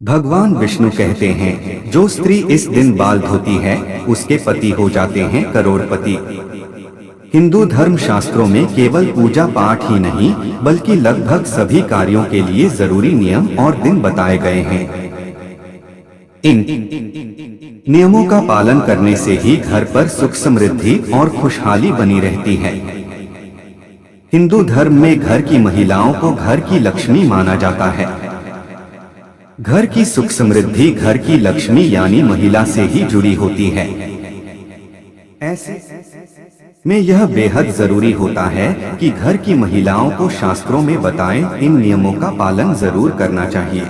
भगवान विष्णु कहते हैं, जो स्त्री इस दिन बाल धोती है उसके पति हो जाते हैं करोड़पति। हिंदू धर्म शास्त्रों में केवल पूजा पाठ ही नहीं बल्कि लगभग सभी कार्यों के लिए जरूरी नियम और दिन बताए गए हैं। इन नियमों का पालन करने से ही घर पर सुख समृद्धि और खुशहाली बनी रहती है। हिंदू धर्म में घर की महिलाओं को घर की लक्ष्मी माना जाता है। घर की सुख समृद्धि घर की लक्ष्मी यानी महिला से ही जुड़ी होती है। ऐसे में यह बेहद जरूरी होता है कि घर की महिलाओं को शास्त्रों में बताए इन नियमों का पालन जरूर करना चाहिए।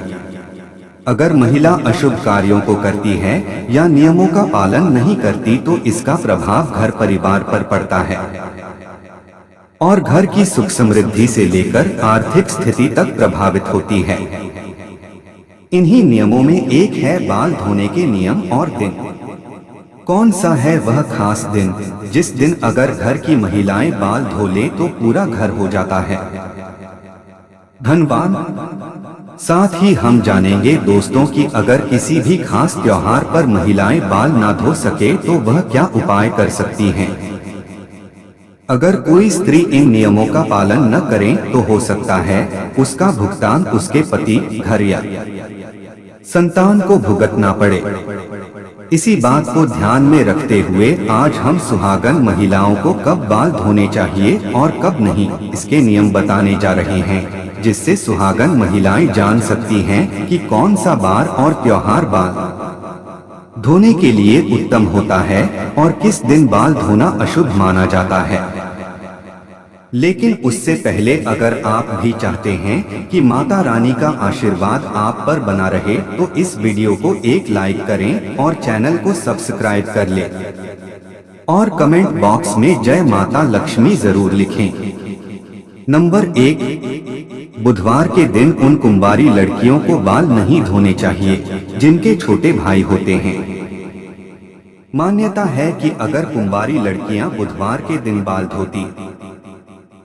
अगर महिला अशुभ कार्यों को करती है या नियमों का पालन नहीं करती तो इसका प्रभाव घर परिवार पर पड़ता है और घर की सुख समृद्धि से लेकर आर्थिक स्थिति तक प्रभावित होती है। इन्हीं नियमों में एक है बाल धोने के नियम और दिन। कौन सा है वह खास दिन जिस दिन अगर घर की महिलाएं बाल धो ले तो पूरा घर हो जाता है धनवान। साथ ही हम जानेंगे दोस्तों कि अगर किसी भी खास त्योहार पर महिलाएं बाल ना धो सके तो वह क्या उपाय कर सकती हैं। अगर कोई स्त्री इन नियमों का पालन न करे तो हो सकता है उसका भुगतान उसके पति, घर या संतान को भुगतना पड़े। इसी बात को ध्यान में रखते हुए आज हम सुहागन महिलाओं को कब बाल धोने चाहिए और कब नहीं इसके नियम बताने जा रहे हैं, जिससे सुहागन महिलाएं जान सकती हैं कि कौन सा बार और त्योहार बाल धोने के लिए उत्तम होता है और किस दिन बाल धोना अशुभ माना जाता है। लेकिन उससे पहले अगर आप भी चाहते हैं कि माता रानी का आशीर्वाद आप पर बना रहे तो इस वीडियो को एक लाइक करें और चैनल को सब्सक्राइब कर लें और कमेंट बॉक्स में जय माता लक्ष्मी जरूर लिखें। नंबर 1, बुधवार के दिन उन कुंवारी लड़कियों को बाल नहीं धोने चाहिए जिनके छोटे भाई होते हैं। मान्यता है कि अगर कुंवारी लड़कियां बुधवार के दिन बाल धोती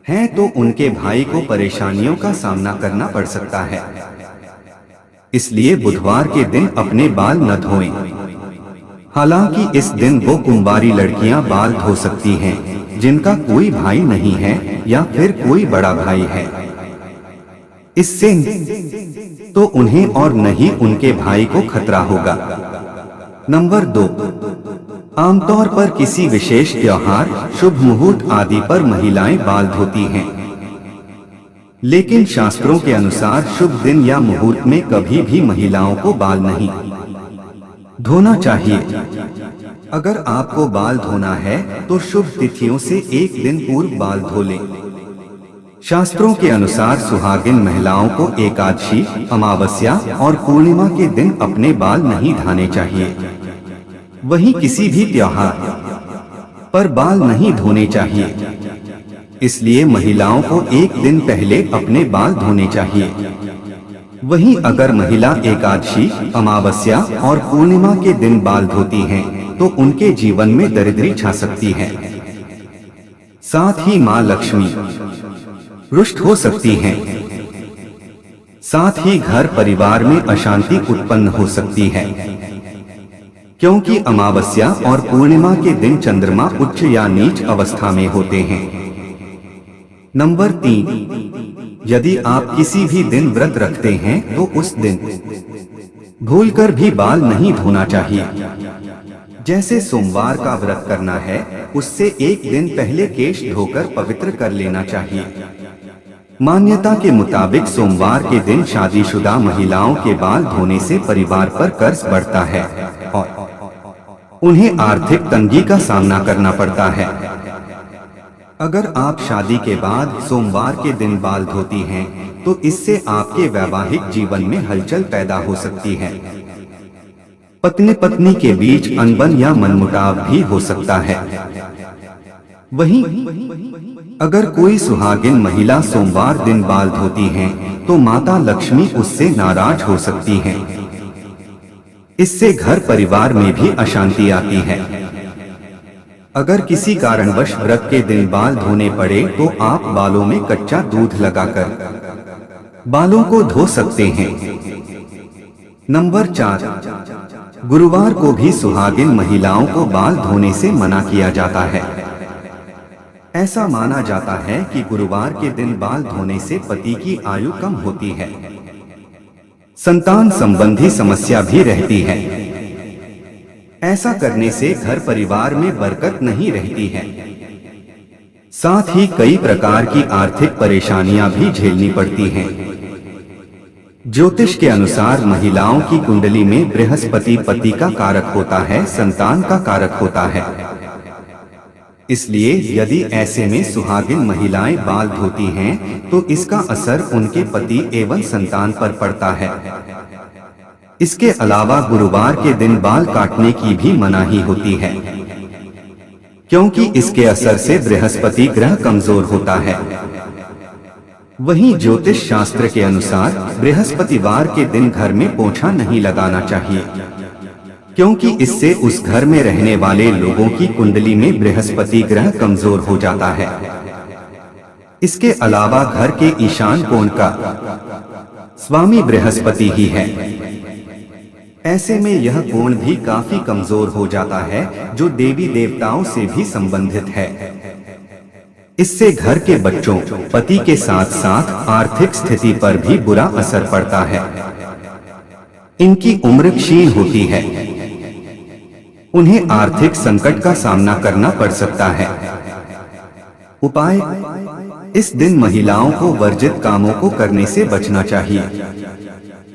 हैं तो उनके भाई को परेशानियों का सामना करना पड़ सकता है। इसलिए बुधवार के दिन अपने बाल न धोएं। हालांकि इस दिन वो कुंवारी लड़कियां बाल धो सकती हैं जिनका कोई भाई नहीं है या फिर कोई बड़ा भाई है। इससे तो उन्हें और नहीं उनके भाई को खतरा होगा। नंबर 2, आमतौर पर किसी विशेष त्योहार, शुभ मुहूर्त आदि पर महिलाएं बाल धोती हैं, लेकिन शास्त्रों के अनुसार शुभ दिन या मुहूर्त में कभी भी महिलाओं को बाल नहीं धोना चाहिए। अगर आपको बाल धोना है तो शुभ तिथियों से एक दिन पूर्व बाल धो लें। शास्त्रों के अनुसार सुहागिन महिलाओं को एकादशी, अमावस्या और पूर्णिमा के दिन अपने बाल नहीं धाने चाहिए। वहीं किसी भी त्योहार पर बाल नहीं धोने चाहिए। इसलिए महिलाओं को एक दिन पहले अपने बाल धोने चाहिए। वहीं अगर महिला एकादशी, अमावस्या और पूर्णिमा के दिन बाल धोती हैं, तो उनके जीवन में दरिद्री छा सकती है। साथ ही मां लक्ष्मी रुष्ट हो सकती हैं। साथ ही घर परिवार में अशांति उत्पन्न हो सकती है, क्योंकि अमावस्या और पूर्णिमा के दिन चंद्रमा उच्च या नीच अवस्था में होते हैं। नंबर 3, यदि आप किसी भी दिन व्रत रखते हैं तो उस दिन भूलकर भी बाल नहीं धोना चाहिए। जैसे सोमवार का व्रत करना है, उससे एक दिन पहले केश धोकर पवित्र कर लेना चाहिए। मान्यता के मुताबिक सोमवार के दिन शादीशुदा महिलाओं के बाल धोने से परिवार पर कर्ज बढ़ता है और उन्हें आर्थिक तंगी का सामना करना पड़ता है। अगर आप शादी के बाद सोमवार के दिन बाल धोती हैं, तो इससे आपके वैवाहिक जीवन में हलचल पैदा हो सकती है। पत्नी पत्नी के बीच अनबन या मनमुटाव भी हो सकता है। वहीं अगर कोई सुहागिन महिला सोमवार दिन बाल धोती हैं, तो माता लक्ष्मी उससे नाराज हो सकती हैं। इससे घर परिवार में भी अशांति आती है। अगर किसी कारणवश व्रत के दिन बाल धोने पड़े तो आप बालों में कच्चा दूध लगाकर बालों को धो सकते हैं। नंबर 4, गुरुवार को भी सुहागिन महिलाओं को बाल धोने से मना किया जाता है। ऐसा माना जाता है कि गुरुवार के दिन बाल धोने से पति की आयु कम होती है, संतान संबंधी समस्या भी रहती है। ऐसा करने से घर परिवार में बरकत नहीं रहती है। साथ ही कई प्रकार की आर्थिक परेशानियां भी झेलनी पड़ती हैं। ज्योतिष के अनुसार महिलाओं की कुंडली में बृहस्पति पति का कारक होता है, संतान का कारक होता है। इसलिए यदि ऐसे में सुहागिन महिलाएं बाल धोती हैं तो इसका असर उनके पति एवं संतान पर पड़ता है। इसके अलावा गुरुवार के दिन बाल काटने की भी मनाही होती है, क्योंकि इसके असर से बृहस्पति ग्रह कमजोर होता है। वहीं ज्योतिष शास्त्र के अनुसार बृहस्पतिवार के दिन घर में पोछा नहीं लगाना चाहिए, क्योंकि इससे उस घर में रहने वाले लोगों की कुंडली में बृहस्पति ग्रह कमजोर हो जाता है। इसके अलावा घर के ईशान कोण का स्वामी बृहस्पति ही है। ऐसे में यह कोण भी काफी कमजोर हो जाता है, जो देवी देवताओं से भी संबंधित है। इससे घर के बच्चों, पति के साथ साथ आर्थिक स्थिति पर भी बुरा असर पड़ता है। इनकी उम्र क्षीण होती है, उन्हें आर्थिक संकट का सामना करना पड़ सकता है। उपाय: इस दिन महिलाओं को वर्जित कामों को करने से बचना चाहिए।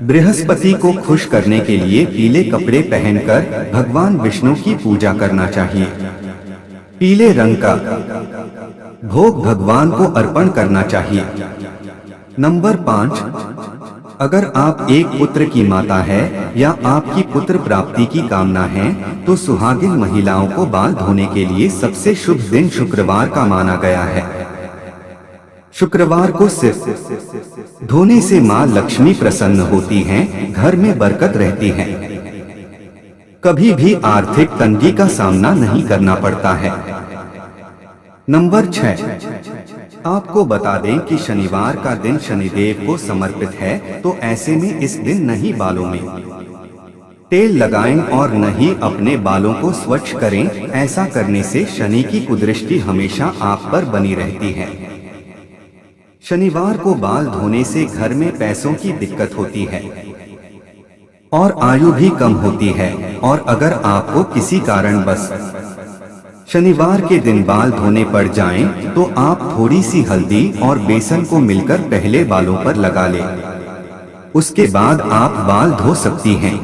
बृहस्पति को खुश करने के लिए पीले कपड़े पहनकर भगवान विष्णु की पूजा करना चाहिए। पीले रंग का भोग भगवान को अर्पण करना चाहिए। नंबर 5, अगर आप एक पुत्र की माता है या आपकी पुत्र प्राप्ति की कामना है तो सुहागिन महिलाओं को बाल धोने के लिए सबसे शुभ दिन शुक्रवार का माना गया है। शुक्रवार को सिर्फ धोने से मां लक्ष्मी प्रसन्न होती हैं, घर में बरकत रहती है, कभी भी आर्थिक तंगी का सामना नहीं करना पड़ता है। नंबर 6, आपको बता दें कि शनिवार का दिन शनिदेव को समर्पित है, तो ऐसे में इस दिन न ही बालों में तेल लगाएं और न ही अपने बालों को स्वच्छ करें। ऐसा करने से शनि की कुदृष्टि हमेशा आप पर बनी रहती है। शनिवार को बाल धोने से घर में पैसों की दिक्कत होती है और आयु भी कम होती है। और अगर आपको किसी कारणवश शनिवार के दिन बाल धोने पड़ जाएं, तो आप थोड़ी सी हल्दी और बेसन को मिलकर पहले बालों पर लगा लें, उसके बाद आप बाल धो सकती हैं।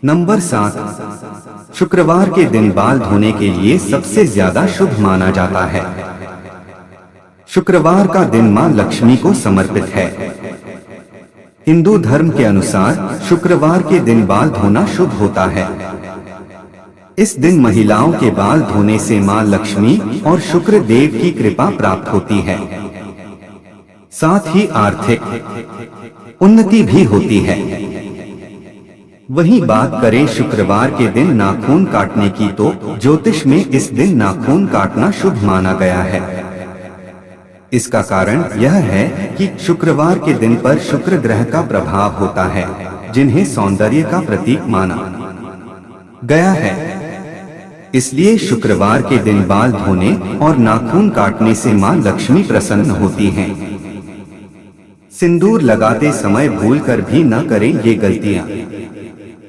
नंबर 7, शुक्रवार के दिन बाल धोने के लिए सबसे ज्यादा शुभ माना जाता है। शुक्रवार का दिन मां लक्ष्मी को समर्पित है। हिंदू धर्म के अनुसार शुक्रवार के दिन बाल धोना शुभ होता है। इस दिन महिलाओं के बाल धोने से मां लक्ष्मी और शुक्र देव की कृपा प्राप्त होती है, साथ ही आर्थिक उन्नति भी होती है। वहीं बात करें शुक्रवार के दिन नाखून काटने की, तो ज्योतिष में इस दिन नाखून काटना शुभ माना गया है। इसका कारण यह है कि शुक्रवार के दिन पर शुक्र ग्रह का प्रभाव होता है, जिन्हें सौंदर्य का प्रतीक माना गया है। इसलिए शुक्रवार के दिन बाल धोने और नाखून काटने से मां लक्ष्मी प्रसन्न होती हैं। सिंदूर लगाते समय भूलकर भी न करें ये गलतियां।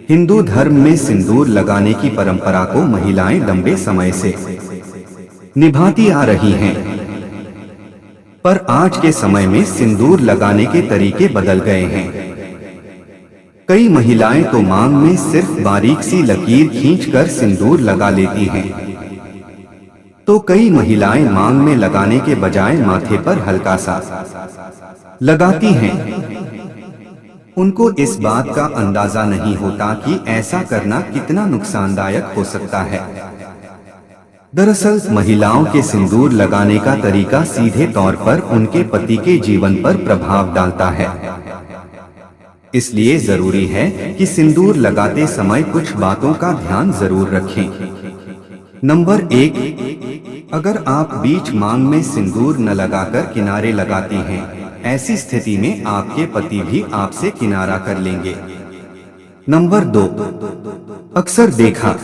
हिंदू धर्म में सिंदूर लगाने की परंपरा को महिलाएं लंबे समय से निभाती आ रही हैं, पर आज के समय में सिंदूर लगाने के तरीके बदल गए हैं। कई महिलाएं तो मांग में सिर्फ बारीक सी लकीर खींचकर सिंदूर लगा लेती हैं, तो कई महिलाएं मांग में लगाने के बजाय माथे पर हल्का सा लगाती हैं। उनको इस बात का अंदाजा नहीं होता कि ऐसा करना कितना नुकसानदायक हो सकता है। दरअसल महिलाओं के सिंदूर लगाने का तरीका सीधे तौर पर उनके पति के जीवन पर प्रभाव डालता है। इसलिए जरूरी है कि सिंदूर लगाते समय कुछ बातों का ध्यान जरूर रखें। नंबर 1, अगर आप बीच मांग में सिंदूर न लगाकर किनारे लगाती हैं ऐसी स्थिति में आपके पति भी आपसे किनारा कर लेंगे। नंबर 2, अक्सर देखा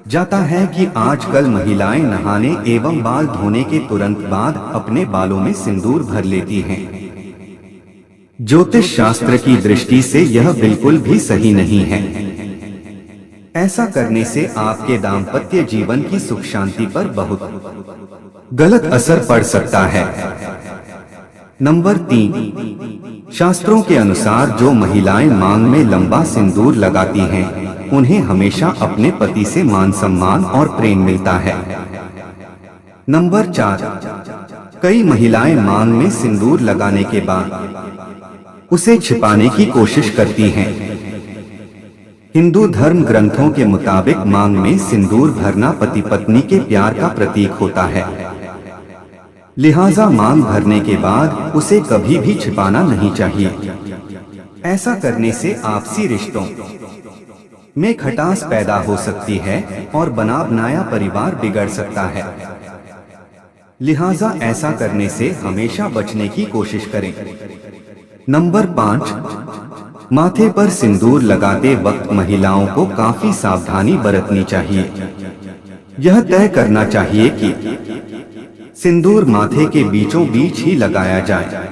जाता है कि आजकल महिलाएं नहाने एवं बाल धोने के तुरंत बाद अपने बालों में सिंदूर भर लेती हैं। ज्योतिष शास्त्र की दृष्टि से यह बिल्कुल भी सही नहीं है। ऐसा करने से आपके दाम्पत्य जीवन की सुख शांति पर बहुत गलत असर पड़ सकता है। नंबर 3, शास्त्रों के अनुसार जो महिलाएं मांग में लंबा सिंदूर लगाती हैं, उन्हें हमेशा अपने पति से मान सम्मान और प्रेम मिलता है। नंबर 4, कई महिलाएं मांग में सिंदूर लगाने के बाद उसे छिपाने की कोशिश करती हैं। हिंदू धर्म ग्रंथों के मुताबिक मांग में सिंदूर भरना पति पत्नी के प्यार का प्रतीक होता है। लिहाजा मांग भरने के बाद उसे कभी भी छिपाना नहीं चाहिए। ऐसा करने से आपसी रिश्तों में खटास पैदा हो सकती है और बना बनाया परिवार बिगड़ सकता है। लिहाजा ऐसा करने से हमेशा बचने की कोशिश करें। नंबर 5, माथे पर सिंदूर लगाते वक्त महिलाओं को काफी सावधानी बरतनी चाहिए। यह तय करना चाहिए कि सिंदूर माथे के बीचों बीच ही लगाया जाए।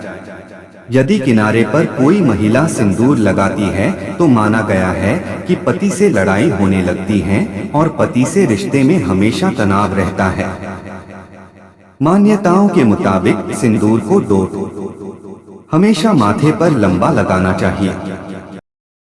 यदि किनारे पर कोई महिला सिंदूर लगाती है तो माना गया है कि पति से लड़ाई होने लगती है और पति से रिश्ते में हमेशा तनाव रहता है। मान्यताओं के मुताबिक सिंदूर को हमेशा माथे पर लंबा लगाना चाहिए।